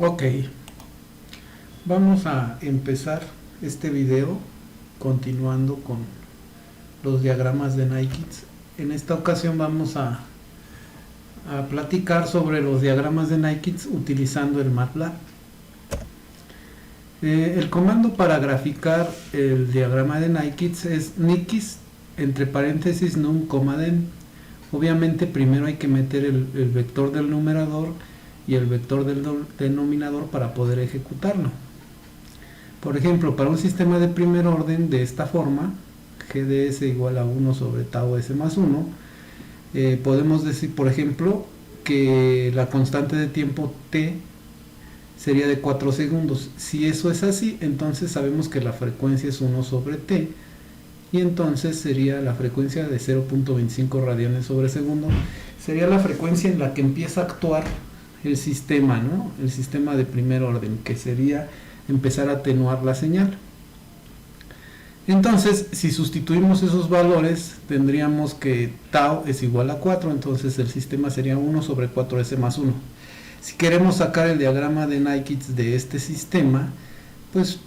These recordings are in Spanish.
Ok, vamos a empezar este video continuando con los diagramas de Nikes. En esta ocasión vamos a platicar sobre los diagramas de Nikes utilizando el MATLAB. El comando para graficar el diagrama de Nikes es nikis entre paréntesis num, den. Obviamente primero hay que meter el vector del numerador y el vector del denominador para poder ejecutarlo. Por ejemplo, para un sistema de primer orden de esta forma, GDS igual a 1 sobre tau S más 1, podemos decir, por ejemplo, que la constante de tiempo T sería de 4 segundos. Si eso es así, entonces sabemos que la frecuencia es 1 sobre T, y entonces sería la frecuencia de 0.25 radianes sobre segundo. Sería la frecuencia en la que empieza a actuar el sistema, ¿no? El sistema de primer orden, que sería empezar a atenuar la señal. Entonces, si sustituimos esos valores, tendríamos que tau es igual a 4, entonces el sistema sería 1 sobre 4S más 1. Si queremos sacar el diagrama de Nikes de este sistema, pues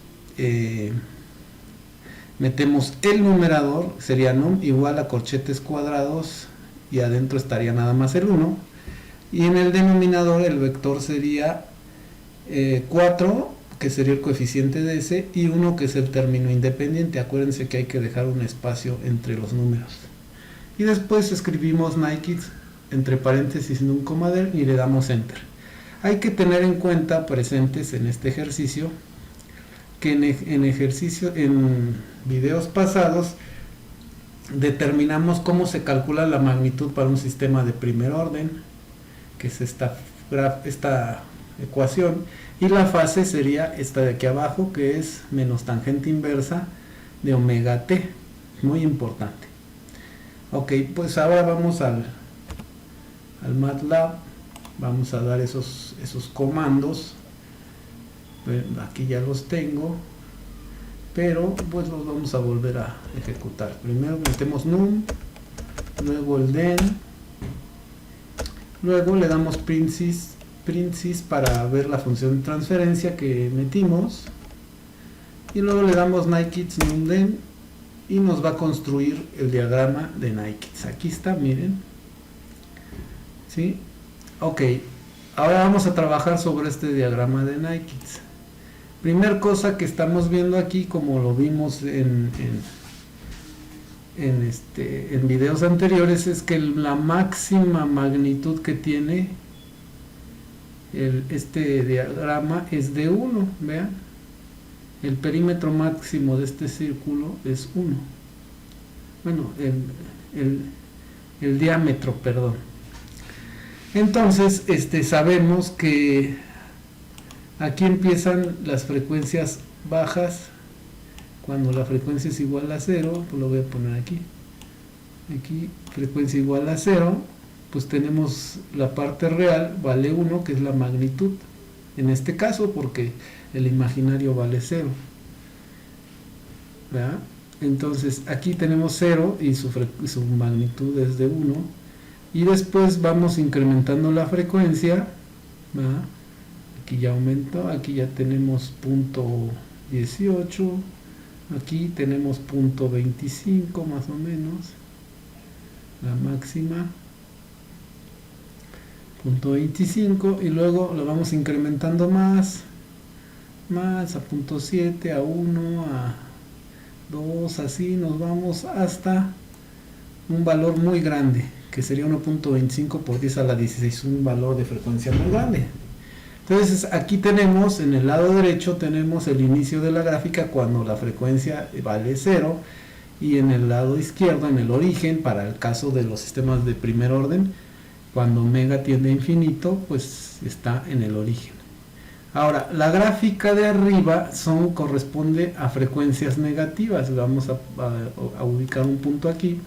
metemos el numerador, sería num igual a corchetes cuadrados, y adentro estaría nada más el 1, y en el denominador el vector sería 4, que sería el coeficiente de S, y 1, que es el término independiente. Acuérdense que hay que dejar un espacio entre los números. Y después escribimos Nikes entre paréntesis num, del, y le damos enter. Hay que tener en cuenta, presentes en este ejercicio, que en videos pasados determinamos cómo se calcula la magnitud para un sistema de primer orden, que es esta ecuación, y la fase sería esta de aquí abajo, que es menos tangente inversa de omega t, muy importante. Ok, pues ahora vamos al MATLAB, vamos a dar esos comandos. Aquí ya los tengo, pero pues los vamos a volver a ejecutar. Primero metemos num, luego el den, luego le damos printsys para ver la función de transferencia que metimos, y luego le damos Nikes num den y nos va a construir el diagrama de Nikes. Aquí está, miren. ¿Sí? Ok, ahora vamos a trabajar sobre este diagrama de Nikes. Primer cosa que estamos viendo aquí, como lo vimos en videos anteriores, es que la máxima magnitud que tiene este diagrama es de 1, vean. El perímetro máximo de este círculo es 1. Bueno, el diámetro, perdón. Entonces, sabemos que aquí empiezan las frecuencias bajas. Cuando la frecuencia es igual a 0, pues lo voy a poner aquí, frecuencia igual a 0, pues tenemos la parte real, vale 1, que es la magnitud, en este caso, porque el imaginario vale 0, ¿verdad? Entonces aquí tenemos 0 y su magnitud es de 1, y después vamos incrementando la frecuencia, ¿verdad? Aquí ya aumentó, aquí ya tenemos 0.18, aquí tenemos 0.25 más o menos, la máxima, 0.25, y luego lo vamos incrementando más a 0.7, a 1, a 2, así nos vamos hasta un valor muy grande, que sería 1.25 por 10 a la 16, un valor de frecuencia muy grande. Entonces aquí tenemos, en el lado derecho tenemos el inicio de la gráfica cuando la frecuencia vale 0, y en el lado izquierdo, en el origen, para el caso de los sistemas de primer orden, cuando omega tiende a infinito, pues está en el origen. Ahora, la gráfica de arriba corresponde a frecuencias negativas. Vamos a ubicar un punto aquí.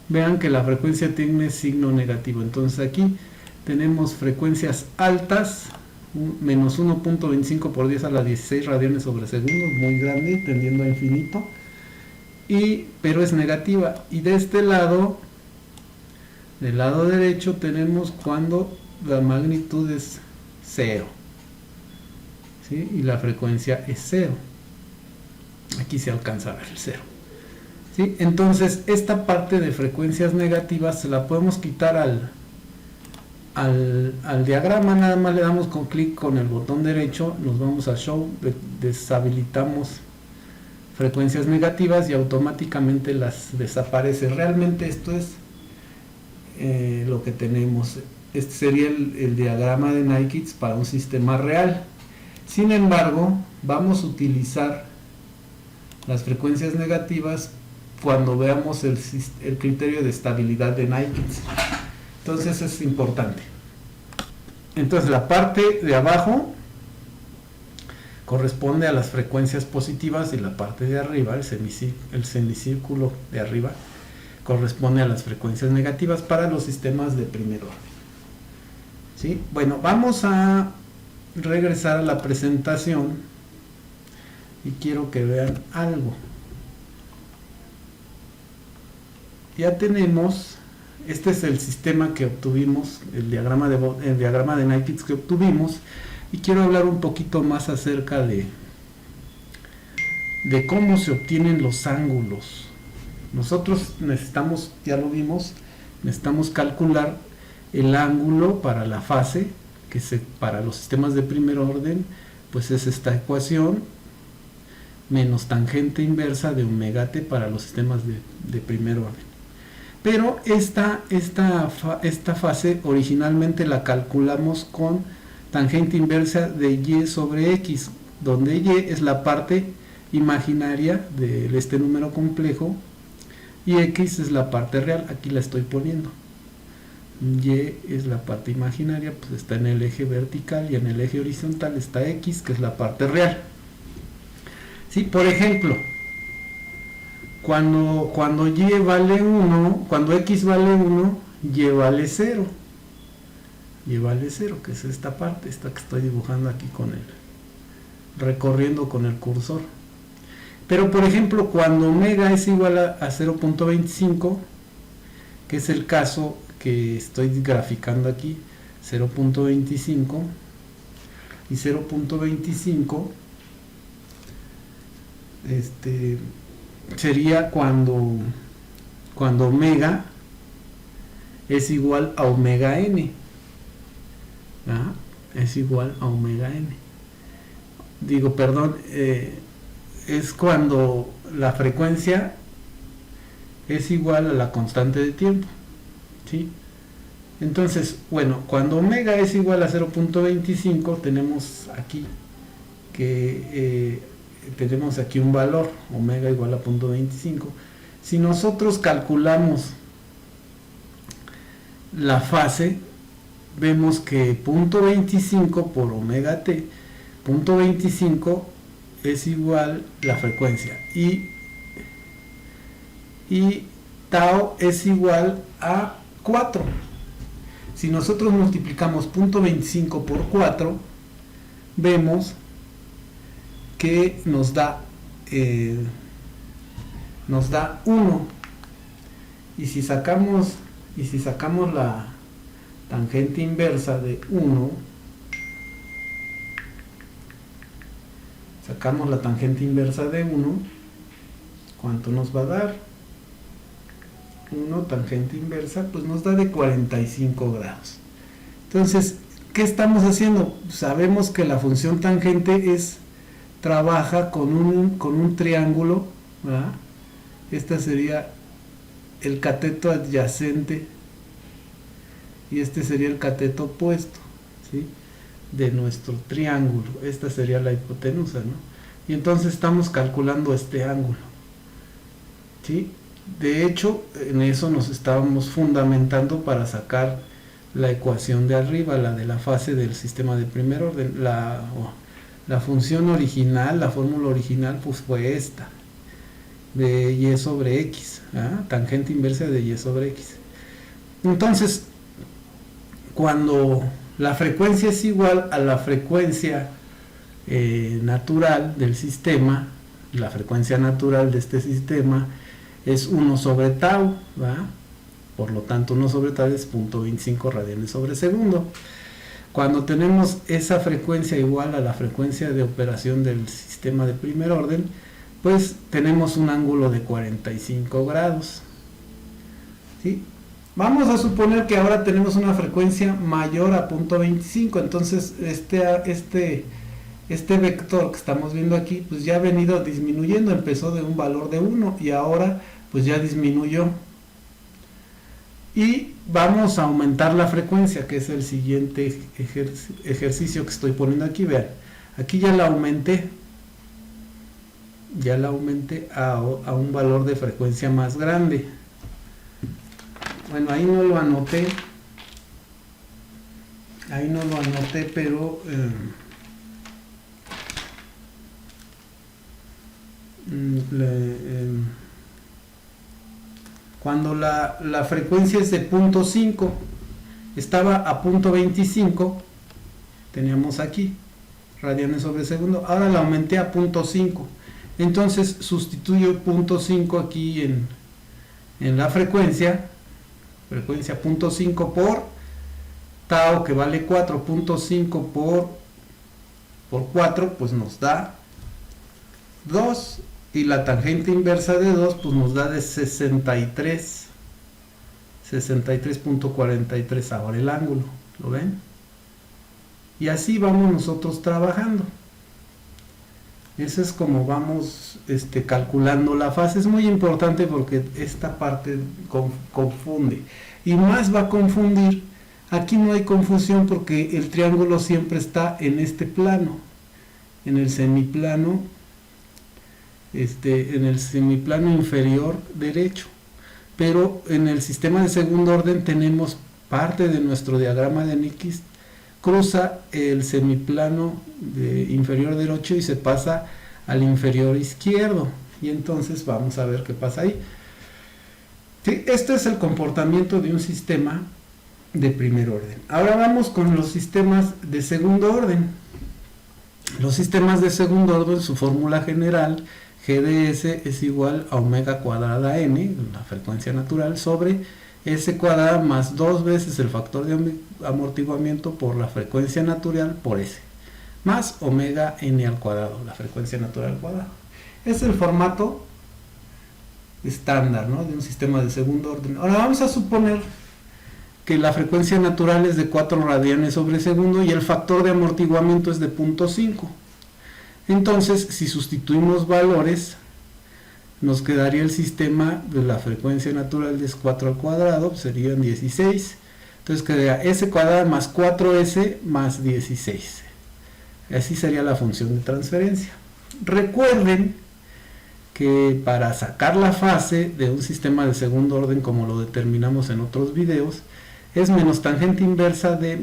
Vean que la frecuencia tiene signo negativo, entonces aquí tenemos frecuencias altas, menos 1.25 por 10 a la 16 radianes sobre segundo, muy grande, tendiendo a infinito, pero es negativa. Y de este lado, del lado derecho, tenemos cuando la magnitud es 0. ¿sí? Y la frecuencia es 0. Aquí se alcanza a ver el 0. ¿Sí? Entonces esta parte de frecuencias negativas se la podemos quitar al diagrama. Nada más le damos con clic con el botón derecho, nos vamos a Show, deshabilitamos frecuencias negativas y automáticamente las desaparece. Realmente esto es lo que tenemos. Este sería el diagrama de Nyquist para un sistema real. Sin embargo, vamos a utilizar las frecuencias negativas cuando veamos el criterio de estabilidad de Nyquist. Entonces es importante. Entonces la parte de abajo corresponde a las frecuencias positivas y la parte de arriba, el semicírculo de arriba, corresponde a las frecuencias negativas para los sistemas de primer orden. ¿Sí? Bueno, vamos a regresar a la presentación y quiero que vean algo. Ya tenemos, este es el sistema que obtuvimos, el diagrama de Nyquist que obtuvimos, y quiero hablar un poquito más acerca de cómo se obtienen los ángulos. Nosotros necesitamos, ya lo vimos, necesitamos calcular el ángulo para la fase, para los sistemas de primer orden, pues es esta ecuación, menos tangente inversa de omega t para los sistemas de primer orden. Pero esta fase originalmente la calculamos con tangente inversa de y sobre x, donde y es la parte imaginaria de este número complejo y x es la parte real. Aquí la estoy poniendo. Y es la parte imaginaria, pues está en el eje vertical, y en el eje horizontal está x, que es la parte real. ¿Sí? Por ejemplo, cuando y vale 1, cuando x vale 1, y vale 0. Y vale 0, que es esta parte, esta que estoy dibujando aquí recorriendo con el cursor. Pero por ejemplo, cuando omega es igual a 0.25, que es el caso que estoy graficando aquí, 0.25 y 0.25, sería cuando omega es igual a omega n. ¿Ah? Es igual a omega n. Digo, perdón, es cuando la frecuencia es igual a la constante de tiempo. ¿Sí? Entonces, bueno, cuando omega es igual a 0.25, tenemos aquí un valor, omega igual a 0.25. Si nosotros calculamos la fase, vemos que 0.25 por omega t, 0.25 es igual la frecuencia y tau es igual a 4. Si nosotros multiplicamos 0.25 por 4, vemos que nos da 1. Y si sacamos la tangente inversa de 1, ¿cuánto nos va a dar? 1 tangente inversa, pues nos da de 45 grados. Entonces, ¿qué estamos haciendo? Sabemos que la función tangente trabaja con un triángulo, ¿verdad? Este sería el cateto adyacente y este sería el cateto opuesto, ¿sí?, de nuestro triángulo. Esta sería la hipotenusa, ¿no? Y entonces estamos calculando este ángulo, ¿sí? De hecho, en eso nos estábamos fundamentando para sacar la ecuación de arriba, la de la fase del sistema de primer orden. La función original, la fórmula original, pues fue esta, de y sobre x, ¿ah? Tangente inversa de y sobre x. Entonces, cuando la frecuencia es igual a la frecuencia natural del sistema, la frecuencia natural de este sistema es 1 sobre tau, ¿va? Por lo tanto 1 sobre tau es 0.25 radianes sobre segundo. Cuando tenemos esa frecuencia igual a la frecuencia de operación del sistema de primer orden, pues tenemos un ángulo de 45 grados. ¿Sí? Vamos a suponer que ahora tenemos una frecuencia mayor a 0.25, entonces este vector que estamos viendo aquí, pues ya ha venido disminuyendo, empezó de un valor de 1 y ahora pues ya disminuyó. Y vamos a aumentar la frecuencia, que es el siguiente ejercicio que estoy poniendo aquí. Vean, aquí ya la aumenté a un valor de frecuencia más grande. Bueno, ahí no lo anoté, pero cuando la frecuencia es de 0.5, estaba a 0.25, teníamos aquí radianes sobre segundo, ahora la aumenté a 0.5, entonces sustituyo 0.5 aquí en la frecuencia 0.5 por tau, que vale 4, 0.5 por 4, pues nos da 2, y la tangente inversa de 2 pues nos da de 63.43 ahora el ángulo, ¿lo ven? Y así vamos nosotros trabajando. Eso es como vamos calculando la fase. Es muy importante porque esta parte confunde, y más va a confundir. Aquí no hay confusión porque el triángulo siempre está en este plano, en el semiplano, inferior derecho. Pero en el sistema de segundo orden tenemos parte de nuestro diagrama de Nyquist cruza el semiplano inferior derecho y se pasa al inferior izquierdo, y entonces vamos a ver qué pasa ahí. Sí, este es el comportamiento de un sistema de primer orden. Ahora vamos con los sistemas de segundo orden. Los sistemas de segundo orden, su fórmula general, GDS es igual a omega cuadrada n, la frecuencia natural, sobre S cuadrada más 2 veces el factor de amortiguamiento por la frecuencia natural por S, más omega n al cuadrado, la frecuencia natural al cuadrado. Es el formato estándar, ¿no?, de un sistema de segundo orden. Ahora vamos a suponer que la frecuencia natural es de 4 radianes sobre segundo y el factor de amortiguamiento es de 0.5. Entonces, si sustituimos valores, nos quedaría el sistema de la frecuencia natural de 4 al cuadrado, serían 16. Entonces quedaría S cuadrada más 4S más 16. Así sería la función de transferencia. Recuerden que para sacar la fase de un sistema de segundo orden, como lo determinamos en otros videos, es menos tangente inversa de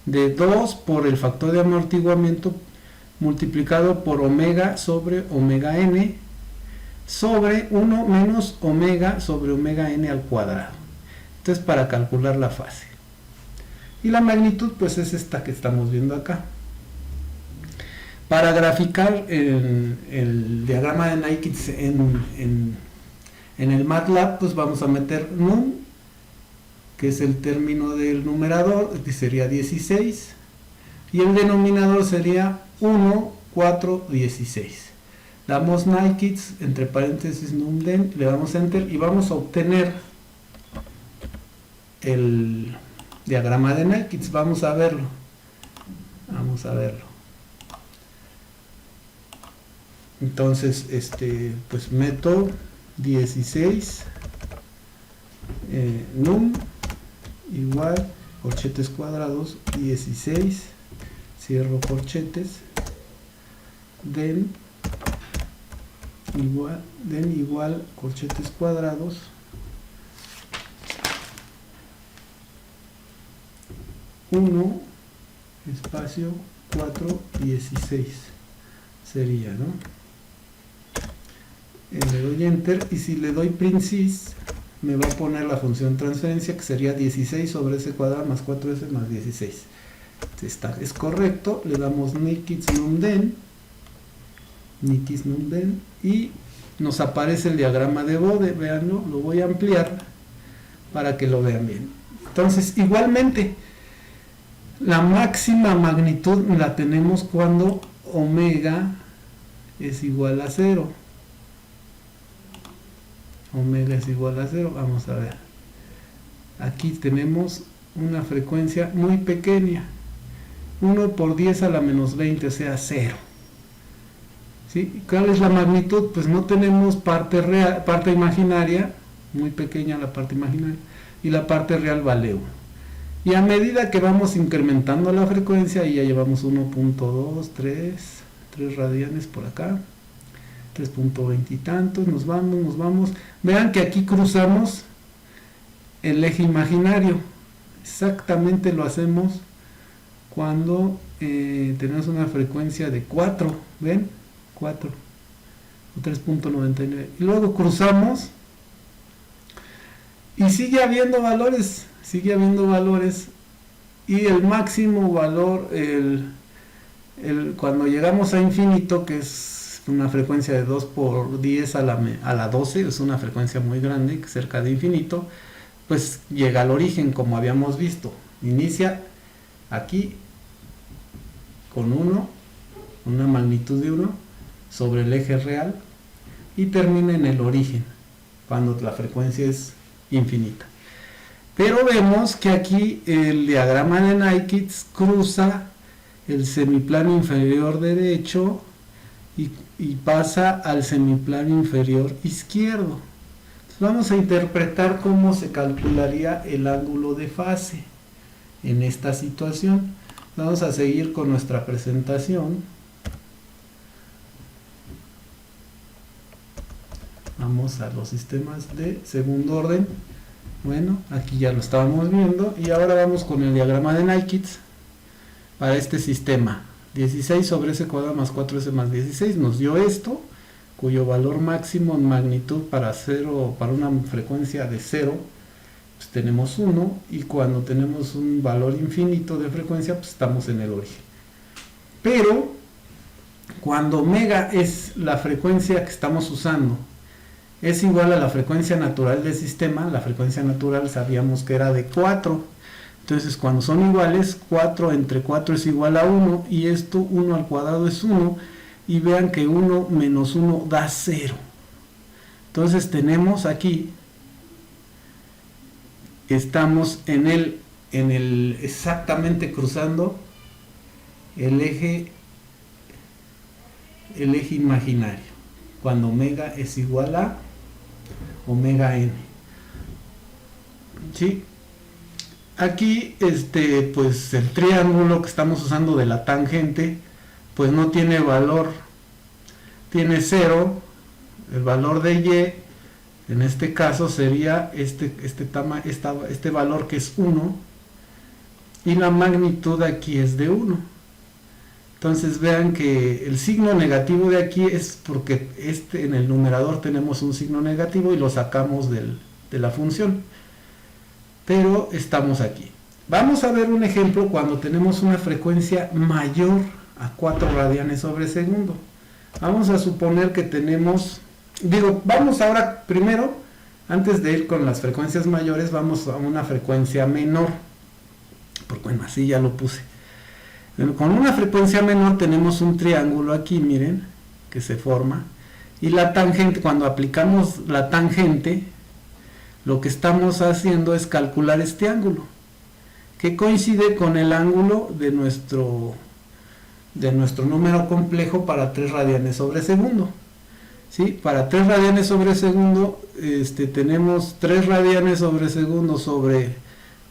2 por el factor de amortiguamiento multiplicado por omega sobre omega n sobre 1 menos omega sobre omega n al cuadrado. Entonces, para calcular la fase. Y la magnitud pues es esta que estamos viendo acá. Para graficar el diagrama de Nyquist en el MATLAB, pues vamos a meter num, que es el término del numerador, que sería 16, y el denominador sería 1, 4, 16. Damos Nyquist, entre paréntesis numden, le damos enter y vamos a obtener el diagrama de Nyquist. Vamos a verlo. Entonces, pues meto 16 num igual corchetes cuadrados 16, cierro corchetes, den igual corchetes cuadrados 1 espacio 4 16 sería, ¿no? Le doy enter y si le doy print sys me va a poner la función transferencia, que sería 16 sobre s cuadrado más 4s más 16. Es correcto. Le damos Nyquist numden y nos aparece el diagrama de Bode. Veanlo, lo voy a ampliar para que lo vean bien. Entonces, igualmente, La máxima magnitud la tenemos cuando omega es igual a 0. Omega es igual a 0. Vamos a ver. Aquí tenemos una frecuencia muy pequeña. 1 por 10 a la menos 20, o sea, 0. ¿Sí? ¿Cuál es la magnitud? Pues no tenemos parte real, parte imaginaria, muy pequeña la parte imaginaria, y la parte real vale 1. Y a medida que vamos incrementando la frecuencia, y ya llevamos 1.2, 3 radianes por acá, 3.20 y tantos, nos vamos. Vean que aquí cruzamos el eje imaginario. Exactamente lo hacemos cuando tenemos una frecuencia de 4, ¿ven? 4 o 3.99. Y luego cruzamos y sigue habiendo valores, y el máximo valor, cuando llegamos a infinito, que es una frecuencia de 2 por 10 a la 12, es una frecuencia muy grande, cerca de infinito, pues llega al origen, como habíamos visto. Inicia aquí con 1, una magnitud de 1 sobre el eje real, y termina en el origen, cuando la frecuencia es infinita. Pero vemos que aquí el diagrama de Nikitz cruza el semiplano inferior derecho y pasa al semiplano inferior izquierdo. Entonces vamos a interpretar cómo se calcularía el ángulo de fase en esta situación. Vamos a seguir con nuestra presentación. Vamos a los sistemas de segundo orden. Bueno, aquí ya lo estábamos viendo, y ahora vamos con el diagrama de Nikitz para este sistema. 16 sobre s cuadrado más 4s más 16 nos dio esto, cuyo valor máximo en magnitud para una frecuencia de 0, pues tenemos 1, y cuando tenemos un valor infinito de frecuencia, pues estamos en el origen. Pero cuando omega es la frecuencia que estamos usando, es igual a la frecuencia natural del sistema. La frecuencia natural sabíamos que era de 4. Entonces, cuando son iguales, 4 entre 4 es igual a 1. Y esto, 1 al cuadrado es 1. Y vean que 1 menos 1 da 0. Entonces, tenemos aquí, estamos en el exactamente cruzando el eje imaginario, cuando omega es igual a omega n. ¿Sí? Aquí pues el triángulo que estamos usando de la tangente pues no tiene valor, tiene 0. El valor de y en este caso sería este valor, que es 1, y la magnitud aquí es de 1. Entonces vean que el signo negativo de aquí es porque en el numerador tenemos un signo negativo y lo sacamos de la función. Pero estamos aquí. Vamos a ver un ejemplo cuando tenemos una frecuencia mayor a 4 radianes sobre segundo. Vamos a suponer que tenemos, vamos ahora primero, antes de ir con las frecuencias mayores, vamos a una frecuencia menor. Porque bueno, así ya lo puse. Con una frecuencia menor tenemos un triángulo aquí, miren, que se forma, y la tangente, cuando aplicamos la tangente, lo que estamos haciendo es calcular este ángulo, que coincide con el ángulo de nuestro número complejo para 3 radianes sobre segundo. ¿Sí? Para 3 radianes sobre segundo, tenemos 3 radianes sobre segundo sobre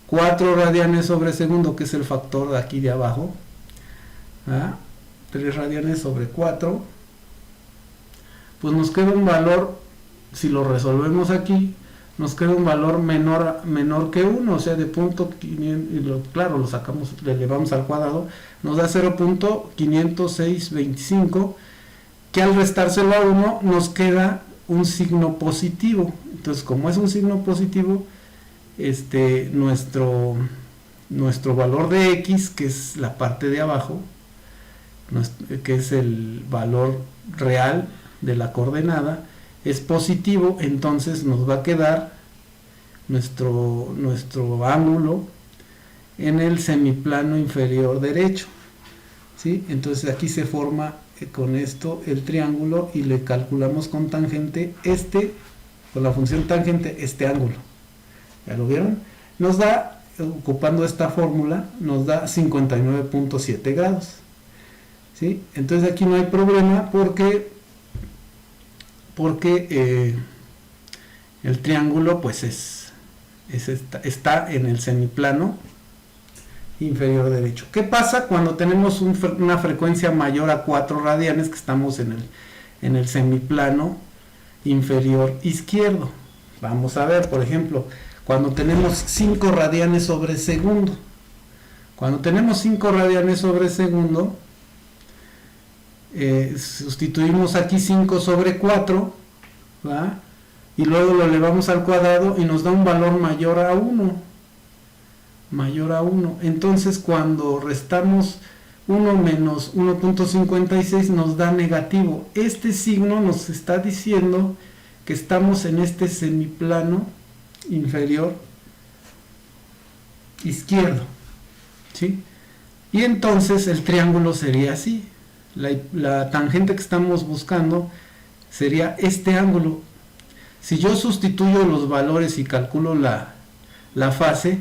4 radianes sobre segundo, que es el factor de aquí de abajo. 3 radianes sobre 4, pues nos queda un valor, si lo resolvemos aquí, nos queda un valor menor que 1, o sea, de punto 500, claro, lo sacamos, le elevamos al cuadrado, nos da 0.50625, que al restárselo a 1 nos queda un signo positivo. Entonces, como es un signo positivo, nuestro valor de x, que es la parte de abajo, que es el valor real de la coordenada, es positivo. Entonces nos va a quedar nuestro ángulo en el semiplano inferior derecho, ¿sí? Entonces aquí se forma con esto el triángulo y le calculamos con tangente con la función tangente este ángulo. ¿Ya lo vieron? Nos da, ocupando esta fórmula, nos da 59.7 grados. ¿Sí? Entonces aquí no hay problema porque el triángulo pues está en el semiplano inferior derecho. ¿Qué pasa cuando tenemos una frecuencia mayor a 4 radianes que estamos en el semiplano inferior izquierdo? Vamos a ver, por ejemplo, cuando tenemos 5 radianes sobre segundo. Cuando tenemos 5 radianes sobre segundo, sustituimos aquí 5 sobre 4, ¿va? Y luego lo elevamos al cuadrado y nos da un valor mayor a 1. Mayor a 1. Entonces cuando restamos 1 menos 1.56 nos da negativo. Este signo nos está diciendo que estamos en este semiplano inferior izquierdo, ¿sí? Y entonces el triángulo sería así. La tangente que estamos buscando sería este ángulo. Si yo sustituyo los valores y calculo la fase,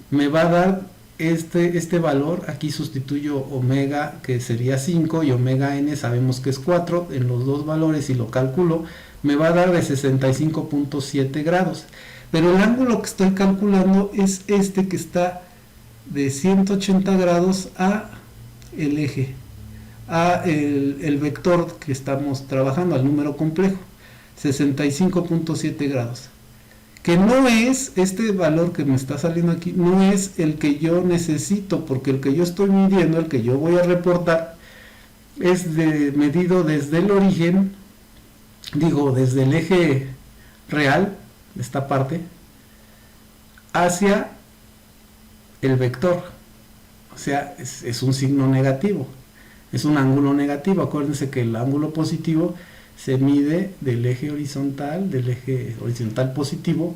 me va a dar este valor. Aquí sustituyo omega, que sería 5, y omega n sabemos que es 4 en los dos valores, y lo calculo, me va a dar de 65.7 grados. Pero el ángulo que estoy calculando es este, que está de 180 grados a el eje, a el vector que estamos trabajando, al número complejo, 65.7 grados. Que no es, este valor que me está saliendo aquí, no es el que yo necesito, porque el que yo estoy midiendo, el que yo voy a reportar, es medido desde el origen, desde el eje real, esta parte, hacia el vector. O sea, es un signo negativo, es un ángulo negativo. Acuérdense que el ángulo positivo se mide del eje horizontal positivo,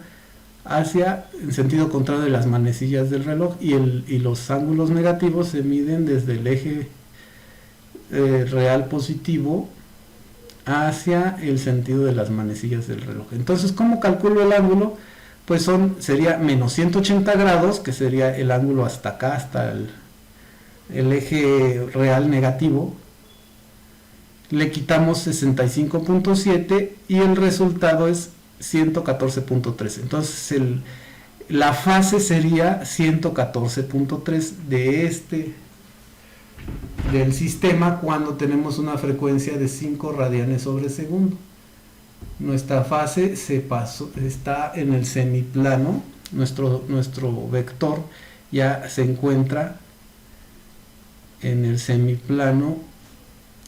hacia el sentido contrario de las manecillas del reloj, y los ángulos negativos se miden desde el eje real positivo hacia el sentido de las manecillas del reloj. Entonces, ¿cómo calculo el ángulo? Pues sería menos 180 grados, que sería el ángulo hasta acá, hasta el eje real negativo. Le quitamos 65.7 y el resultado es 114.3. Entonces la fase sería 114.3 del sistema cuando tenemos una frecuencia de 5 radianes sobre segundo. Nuestra fase está en el semiplano, nuestro vector ya se encuentra en el semiplano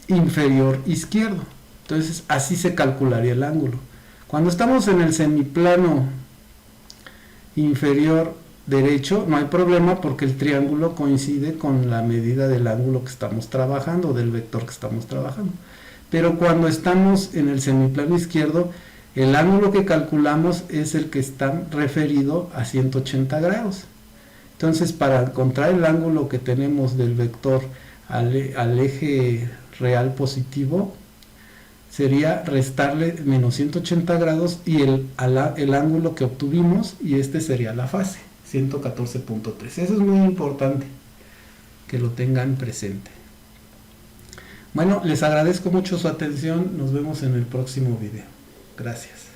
inferior izquierdo. Entonces así se calcularía el ángulo. Cuando estamos en el semiplano inferior derecho no hay problema, porque el triángulo coincide con la medida del ángulo que estamos trabajando, del vector que estamos trabajando. Pero cuando estamos en el semiplano izquierdo, el ángulo que calculamos es el que está referido a 180 grados. Entonces, para encontrar el ángulo que tenemos del vector al eje real positivo, sería restarle menos 180 grados y el ángulo que obtuvimos, y este sería la fase, 114.3. Eso es muy importante que lo tengan presente. Bueno, les agradezco mucho su atención. Nos vemos en el próximo video. Gracias.